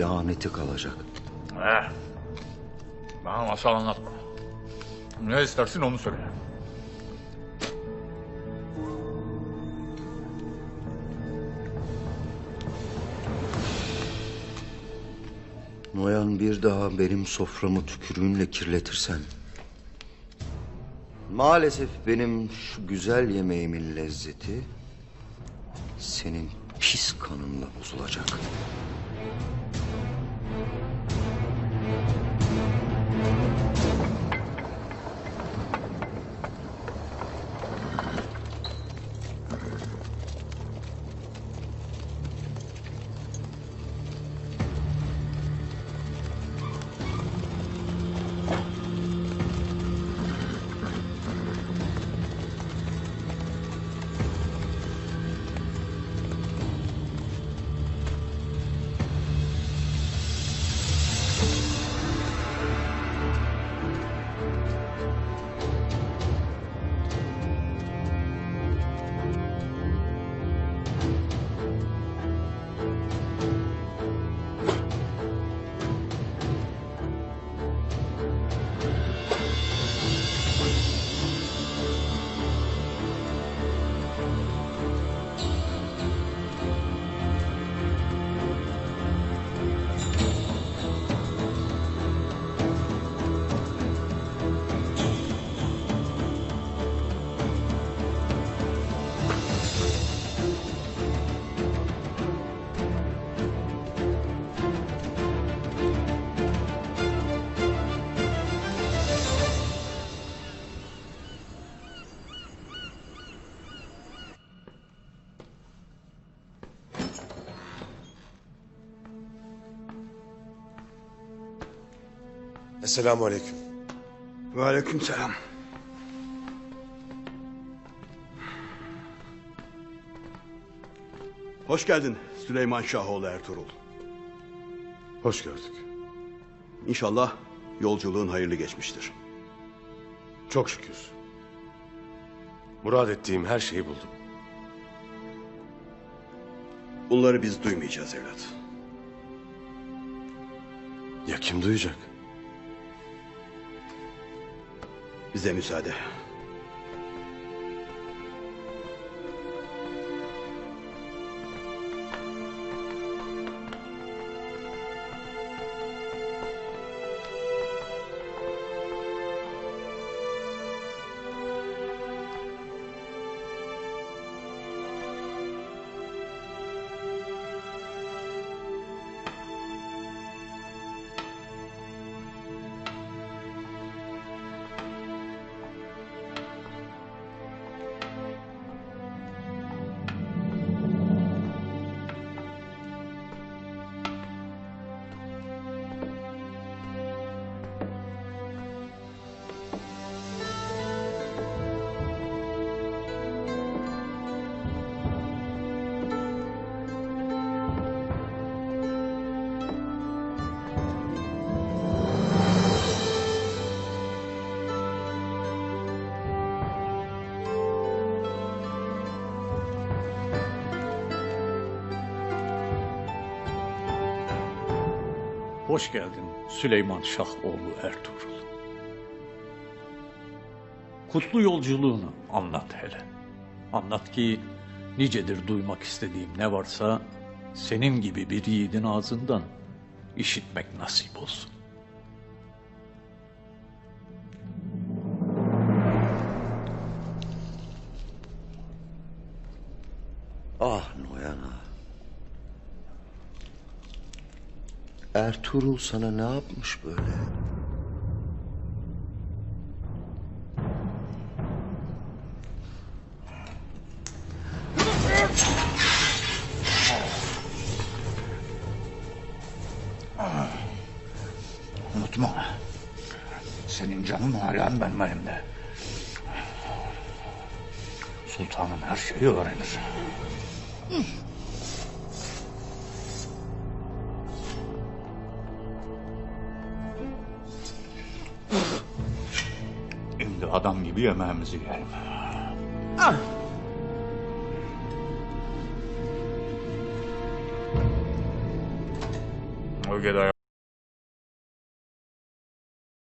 laneti kalacak. Bana masal anlatma. Ne istersin onu söyle. Noyan, bir daha benim soframı tükürüğünle kirletirsen... maalesef benim şu güzel yemeğimin lezzeti... senin pis kanınla bozulacak. Esselamu aleyküm. Ve aleykümselam. Hoş geldin Süleyman Şahoğlu Ertuğrul. Hoş gördük. İnşallah yolculuğun hayırlı geçmiştir. Çok şükür. Murad ettiğim her şeyi buldum. Bunları biz duymayacağız evlat. Ya kim duyacak? Bize müsaade. Hoş geldin Süleyman Şahoğlu Ertuğrul. Kutlu yolculuğunu anlat hele. Anlat ki nicedir duymak istediğim ne varsa senin gibi bir yiğidin ağzından işitmek nasip olsun. Ah Noyan ağa. Ertuğrul sana ne yapmış böyle? Unutma. Senin canın halen benim elimde. Sultanım her şeyi öğrenir. Şimdi adam gibi yemeğimizi yiyelim. Ögeday